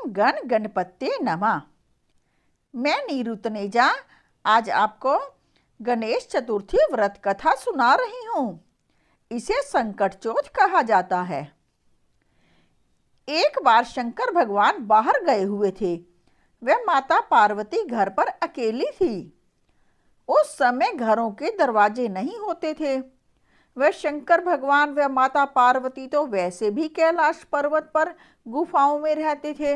गण गणपते नमः। मैं नीरू तनेजा आज आपको गणेश चतुर्थी व्रत कथा सुना रही हूँ। इसे संकट चौथ कहा जाता है। एक बार शंकर भगवान बाहर गए हुए थे। वह माता पार्वती घर पर अकेली थी। उस समय घरों के दरवाजे नहीं होते थे। वह शंकर भगवान व माता पार्वती तो वैसे भी कैलाश पर्वत पर गुफाओं में रहते थे।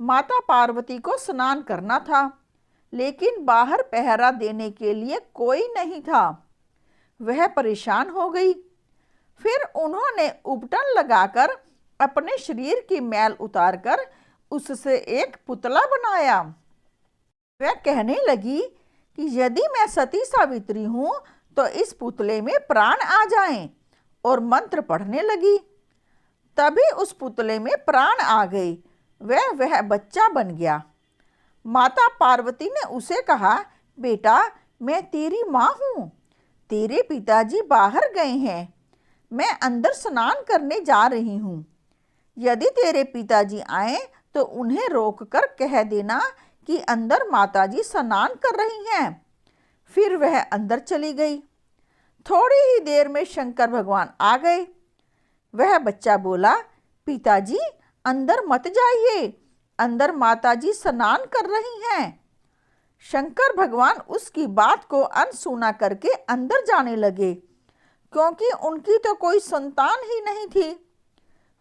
माता पार्वती को स्नान करना था, लेकिन बाहर पहरा देने के लिए कोई नहीं था। वह परेशान हो गई। फिर उन्होंने उपटन लगाकर अपने शरीर की मैल उतारकर उससे एक पुतला बनाया। वह कहने लगी कि यदि मैं सती सावित्री हूं तो इस पुतले में प्राण आ जाएं, और मंत्र पढ़ने लगी। तभी उस पुतले में प्राण आ गए। वह बच्चा बन गया। माता पार्वती ने उसे कहा, बेटा मैं तेरी माँ हूँ। तेरे पिताजी बाहर गए हैं। मैं अंदर स्नान करने जा रही हूँ। यदि तेरे पिताजी आए तो उन्हें रोककर कह देना कि अंदर माताजी स्नान कर रही हैं। फिर वह अंदर चली गई। थोड़ी ही देर में शंकर भगवान आ गए। वह बच्चा बोला, पिताजी अंदर मत जाइए, अंदर माताजी स्नान कर रही हैं। शंकर भगवान उसकी बात को अनसुना करके अंदर जाने लगे, क्योंकि उनकी तो कोई संतान ही नहीं थी।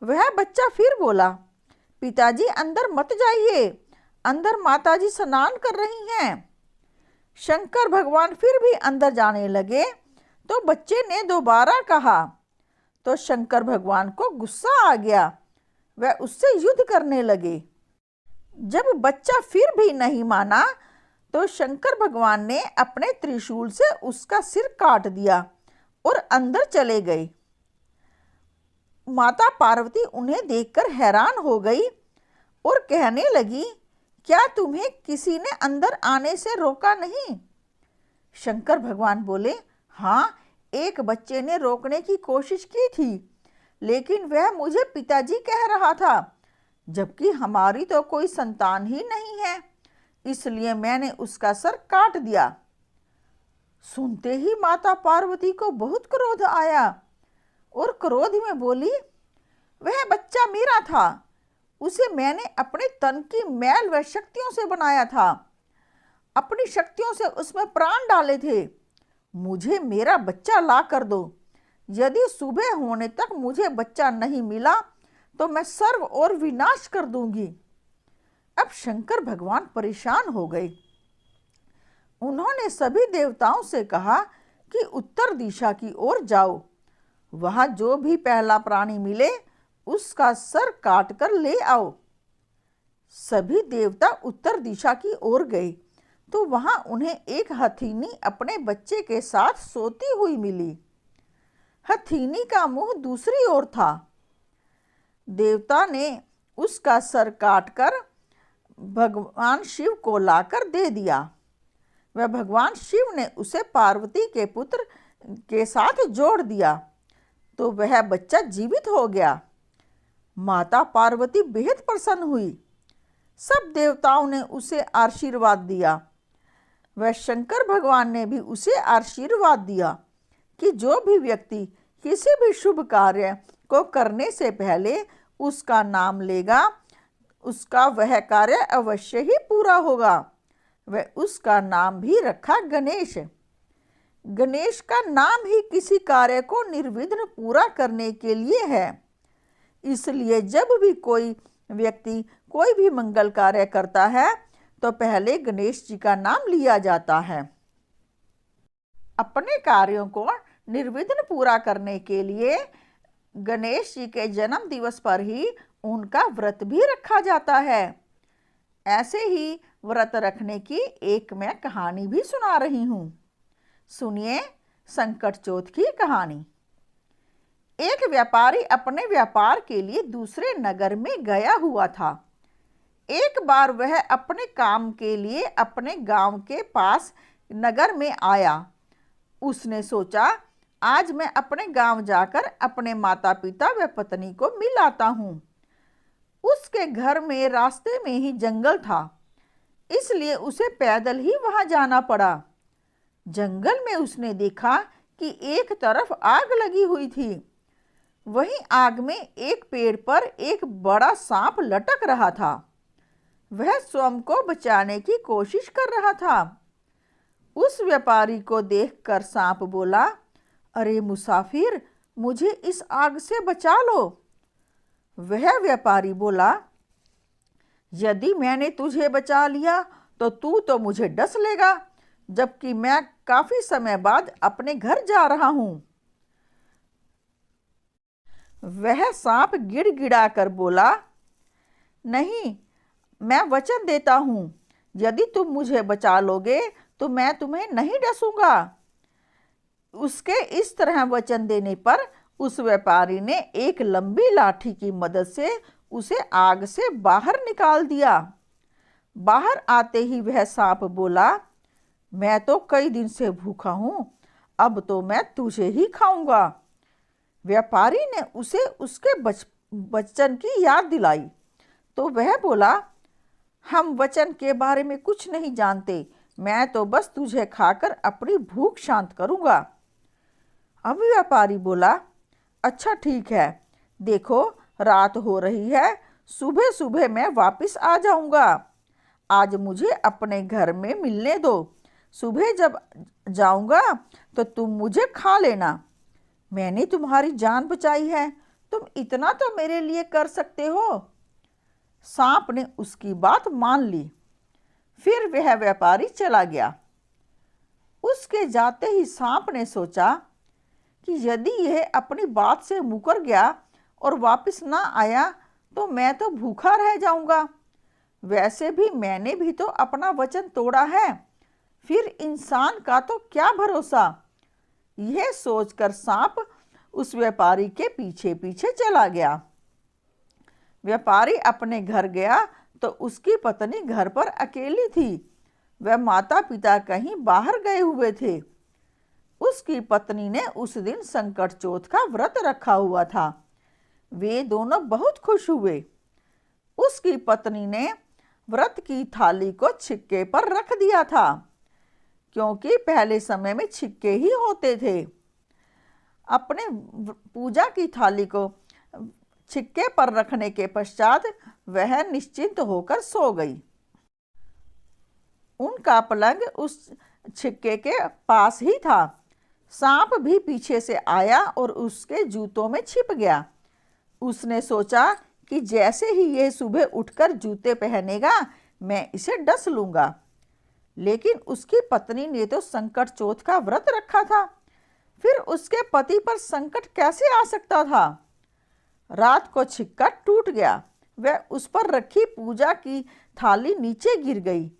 वह बच्चा फिर बोला, पिताजी अंदर मत जाइए, अंदर माताजी स्नान कर रही हैं। शंकर भगवान फिर भी अंदर जाने लगे तो बच्चे ने दोबारा कहा, तो शंकर भगवान को गुस्सा आ गया। वह उससे युद्ध करने लगे। जब बच्चा फिर भी नहीं माना तो शंकर भगवान ने अपने त्रिशूल से उसका सिर काट दिया और अंदर चले गए। माता पार्वती उन्हें देखकर हैरान हो गई और कहने लगी, क्या तुम्हें किसी ने अंदर आने से रोका नहीं? शंकर भगवान बोले, हाँ, एक बच्चे ने रोकने की कोशिश की थी, लेकिन वह मुझे पिताजी कह रहा था, जबकि हमारी तो कोई संतान ही नहीं है, इसलिए मैंने उसका सर काट दिया। सुनते ही माता पार्वती को बहुत क्रोध आया और क्रोध में बोली, वह बच्चा मेरा था, उसे मैंने अपने तन की मैल व शक्तियों से बनाया था, अपनी शक्तियों से उसमें प्राण डाले थे। मुझे मेरा बच्चा ला कर दो। यदि सुबह होने तक मुझे बच्चा नहीं मिला तो मैं सर्व और विनाश कर दूंगी। अब शंकर भगवान परेशान हो गए। उन्होंने सभी देवताओं से कहा कि उत्तर दिशा की ओर जाओ। वहां जो भी पहला प्राणी मिले उसका सर काट कर ले आओ। सभी देवता उत्तर दिशा की ओर गए तो वहां उन्हें एक हथीनी अपने बच्चे के साथ सोती हुई मिली। हथीनी का मुंह दूसरी ओर था। देवता ने उसका सर काटकर भगवान शिव को लाकर दे दिया। वह भगवान शिव ने उसे पार्वती के पुत्र के साथ जोड़ दिया तो वह बच्चा जीवित हो गया। माता पार्वती बेहद प्रसन्न हुई। सब देवताओं ने उसे आशीर्वाद दिया। वह शंकर भगवान ने भी उसे आशीर्वाद दिया कि जो भी व्यक्ति किसी भी शुभ कार्य को करने से पहले उसका नाम लेगा, उसका वह कार्य अवश्य ही पूरा होगा। वह उसका नाम भी रखा गणेश। गणेश का नाम ही किसी कार्य को निर्विघ्न पूरा करने के लिए है। इसलिए जब भी कोई व्यक्ति कोई भी मंगल कार्य करता है तो पहले गणेश जी का नाम लिया जाता है। अपने कार्यों को निर्विघ्न पूरा करने के लिए गणेश जी के जन्म दिवस पर ही उनका व्रत भी रखा जाता है। ऐसे ही व्रत रखने की एक मैं कहानी भी सुना रही हूँ। सुनिए संकट चौथ की कहानी। एक व्यापारी अपने व्यापार के लिए दूसरे नगर में गया हुआ था। एक बार वह अपने काम के लिए अपने गांव के पास नगर में आया। उसने सोचा, आज मैं अपने गांव जाकर अपने माता पिता व पत्नी को मिल आता हूँ। उस उसके घर में रास्ते में ही जंगल था, इसलिए उसे पैदल ही वहां जाना पड़ा। जंगल में उसने देखा कि एक तरफ आग लगी हुई थी, वहीं आग में एक पेड़ पर एक बड़ा सांप लटक रहा था। वह स्वयं को बचाने की कोशिश कर रहा था। उस व्यापारी को देखकर सांप बोला, अरे मुसाफिर, मुझे इस आग से बचा लो। वह व्यापारी बोला, यदि मैंने तुझे बचा लिया तो तू तो मुझे डस लेगा, जबकि मैं काफी समय बाद अपने घर जा रहा हूं। वह सांप गिड़गिड़ा कर बोला, नहीं, मैं वचन देता हूं, यदि तुम मुझे बचा लोगे तो मैं तुम्हें नहीं डसूंगा। उसके इस तरह वचन देने पर उस व्यापारी ने एक लंबी लाठी की मदद से उसे आग से बाहर निकाल दिया। बाहर आते ही वह सांप बोला, मैं तो कई दिन से भूखा हूं, अब तो मैं तुझे ही खाऊंगा। व्यापारी ने उसे उसके वचन की याद दिलाई तो वह बोला, हम वचन के बारे में कुछ नहीं जानते, मैं तो बस तुझे खाकर अपनी भूख शांत करूंगा। अब व्यापारी बोला, अच्छा ठीक है, देखो रात हो रही है, सुबह सुबह मैं वापस आ जाऊंगा। आज मुझे अपने घर में मिलने दो, सुबह जब जाऊंगा तो तुम मुझे खा लेना। मैंने तुम्हारी जान बचाई है, तुम इतना तो मेरे लिए कर सकते हो। सांप ने उसकी बात मान ली। फिर वह व्यापारी चला गया। उसके जाते ही सांप ने सोचा कि यदि यह अपनी बात से मुकर गया और वापस ना आया तो मैं तो भूखा रह जाऊंगा। वैसे भी मैंने भी तो अपना वचन तोड़ा है, फिर इंसान का तो क्या भरोसा। यह सोचकर सांप उस व्यापारी के पीछे पीछे चला गया। व्यापारी अपने घर गया तो उसकी पत्नी घर पर अकेली थी। वह माता पिता कहीं बाहर गए हुए थे। उसकी पत्नी ने उस दिन संकट चौथ का व्रत रखा हुआ था। वे दोनों बहुत खुश हुए। उसकी पत्नी ने व्रत की थाली को छिक्के पर रख दिया था, क्योंकि पहले समय में छिक्के ही होते थे। अपने पूजा की थाली को छिक्के पर रखने के पश्चात वह निश्चिंत होकर सो गई। उनका पलंग उस छिक्के के पास ही था। सांप भी पीछे से आया और उसके जूतों में छिप गया। उसने सोचा कि जैसे ही यह सुबह उठकर जूते पहनेगा मैं इसे डस लूंगा। लेकिन उसकी पत्नी ने तो संकट चौथ का व्रत रखा था, फिर उसके पति पर संकट कैसे आ सकता था। रात को छिक्का टूट गया। वह उस पर रखी पूजा की थाली नीचे गिर गई।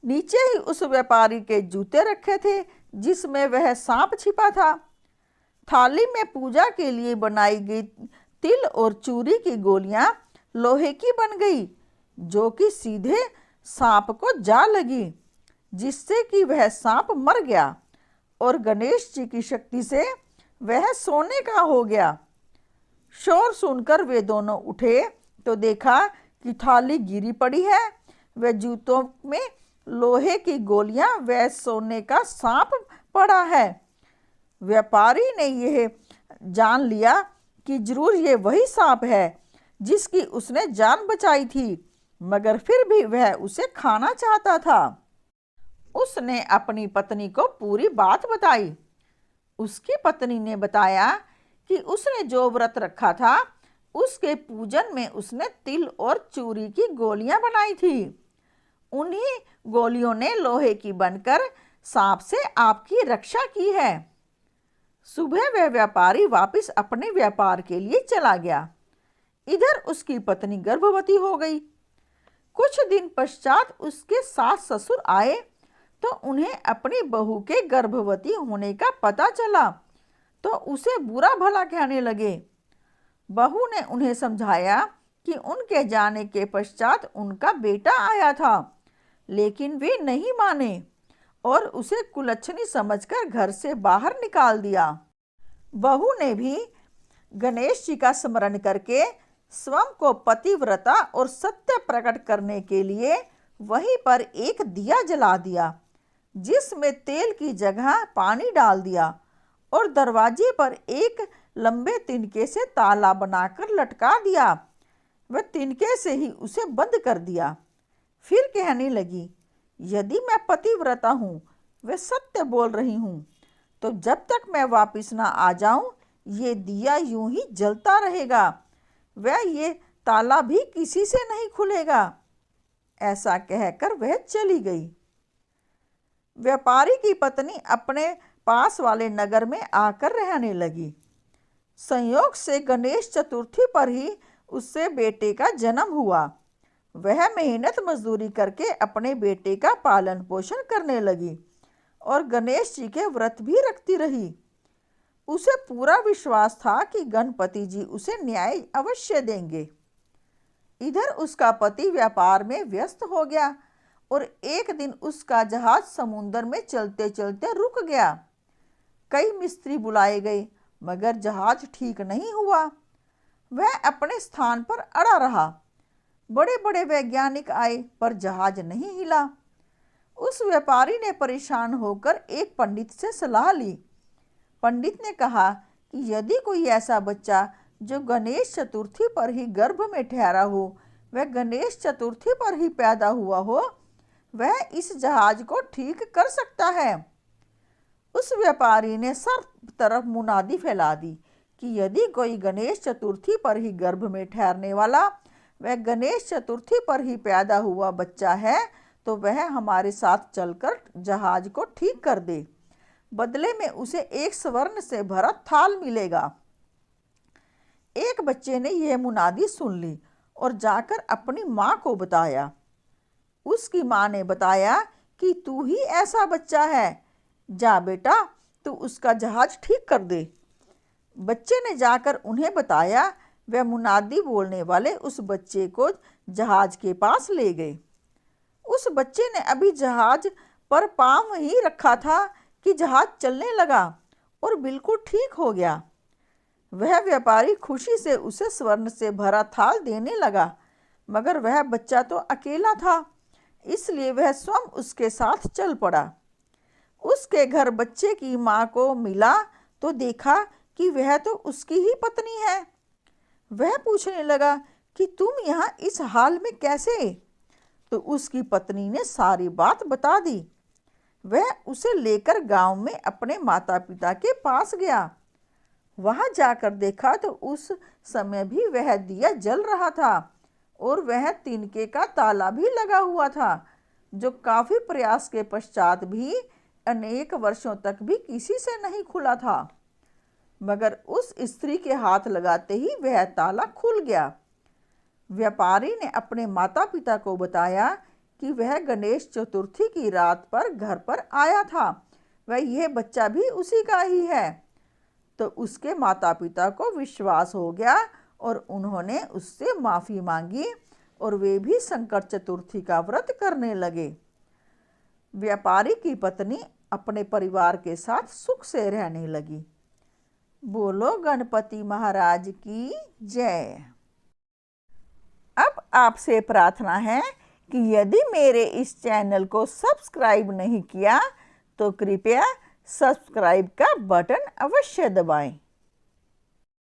नीचे ही उस व्यापारी के जूते रखे थे जिसमें वह सांप छिपा था। थाली में पूजा के लिए बनाई गई तिल और चूरी की गोलियां लोहे की बन गई, जो कि सीधे सांप को जा लगी, जिससे कि वह सांप मर गया और गणेश जी की शक्ति से वह सोने का हो गया। शोर सुनकर वे दोनों उठे तो देखा कि थाली गिरी पड़ी है, वे जूतों में लोहे की गोलियां, वह सोने का सांप पड़ा है। व्यापारी ने यह जान लिया कि जरूर ये वही सांप है जिसकी उसने जान बचाई थी, मगर फिर भी वह उसे खाना चाहता था। उसने अपनी पत्नी को पूरी बात बताई। उसकी पत्नी ने बताया कि उसने जो व्रत रखा था उसके पूजन में उसने तिल और चूरी की गोलियां बनाई थी। उन्हीं गोलियों ने लोहे की बनकर सांप से आपकी रक्षा की है। सुबह वह व्यापारी वापस अपने व्यापार के लिए चला गया। इधर उसकी पत्नी गर्भवती हो गई। कुछ दिन पश्चात उसके सास ससुर आए तो उन्हें अपनी बहू के गर्भवती होने का पता चला तो उसे बुरा भला कहने लगे। बहू ने उन्हें समझाया कि उनके जाने के पश्चात उनका बेटा आया था, लेकिन वे नहीं माने और उसे कुलच्छनी समझकर घर से बाहर निकाल दिया। बहू ने भी गणेश जी का स्मरण करके स्वयं को पतिव्रता और सत्य प्रकट करने के लिए वहीं पर एक दिया जला दिया, जिसमें तेल की जगह पानी डाल दिया और दरवाजे पर एक लंबे तिनके से ताला बनाकर लटका दिया। वह तिनके से ही उसे बंद कर दिया। फिर कहने लगी, यदि मैं पतिव्रता हूँ, वह सत्य बोल रही हूँ, तो जब तक मैं वापस ना आ जाऊं, ये दिया यूं ही जलता रहेगा। वह ये ताला भी किसी से नहीं खुलेगा। ऐसा कहकर वह चली गई। व्यापारी की पत्नी अपने पास वाले नगर में आकर रहने लगी। संयोग से गणेश चतुर्थी पर ही उससे बेटे का जन्म हुआ। वह मेहनत मजदूरी करके अपने बेटे का पालन पोषण करने लगी और गणेश जी के व्रत भी रखती रही। उसे पूरा विश्वास था कि गणपति जी उसे न्याय अवश्य देंगे। इधर उसका पति व्यापार में व्यस्त हो गया और एक दिन उसका जहाज समुद्र में चलते चलते रुक गया। कई मिस्त्री बुलाए गए, मगर जहाज ठीक नहीं हुआ। वह अपने स्थान पर अड़ा रहा। बड़े बड़े वैज्ञानिक आए, पर जहाज नहीं हिला। उस व्यापारी ने परेशान होकर एक पंडित से सलाह ली। पंडित ने कहा कि यदि कोई ऐसा बच्चा जो गणेश चतुर्थी पर ही गर्भ में ठहरा हो, वह गणेश चतुर्थी पर ही पैदा हुआ हो, वह इस जहाज को ठीक कर सकता है। उस व्यापारी ने सब तरफ मुनादी फैला दी कि यदि कोई गणेश चतुर्थी पर ही गर्भ में ठहरने वाला, वह गणेश चतुर्थी पर ही पैदा हुआ बच्चा है, तो वह हमारे साथ चलकर जहाज को ठीक कर दे। बदले में उसे एक स्वर्ण से भरा थाल मिलेगा। एक बच्चे ने यह मुनादी सुन ली और जाकर अपनी माँ को बताया। उसकी माँ ने बताया कि तू ही ऐसा बच्चा है, जा बेटा, तू उसका जहाज ठीक कर दे। बच्चे ने जाकर उन्हें बताया। वह मुनादी बोलने वाले उस बच्चे को जहाज के पास ले गए। उस बच्चे ने अभी जहाज पर पाँव ही रखा था कि जहाज चलने लगा और बिल्कुल ठीक हो गया। वह व्यापारी खुशी से उसे स्वर्ण से भरा थाल देने लगा, मगर वह बच्चा तो अकेला था, इसलिए वह स्वयं उसके साथ चल पड़ा। उसके घर बच्चे की माँ को मिला तो देखा कि वह तो उसकी ही पत्नी है। वह पूछने लगा कि तुम यहाँ इस हाल में कैसे? तो उसकी पत्नी ने सारी बात बता दी। वह उसे लेकर गांव में अपने माता पिता के पास गया। वहां जाकर देखा तो उस समय भी वह दिया जल रहा था और वह तिनके का ताला भी लगा हुआ था, जो काफी प्रयास के पश्चात भी अनेक वर्षों तक भी किसी से नहीं खुला था। मगर उस स्त्री के हाथ लगाते ही वह ताला खुल गया। व्यापारी ने अपने माता पिता को बताया कि वह गणेश चतुर्थी की रात पर घर पर आया था, वह यह बच्चा भी उसी का ही है। तो उसके माता पिता को विश्वास हो गया और उन्होंने उससे माफ़ी मांगी और वे भी संकट चतुर्थी का व्रत करने लगे। व्यापारी की पत्नी अपने परिवार के साथ सुख से रहने लगी। बोलो गणपति महाराज की जय। अब आपसे प्रार्थना है कि यदि मेरे इस चैनल को सब्सक्राइब नहीं किया तो कृपया सब्सक्राइब का बटन अवश्य दबाएं।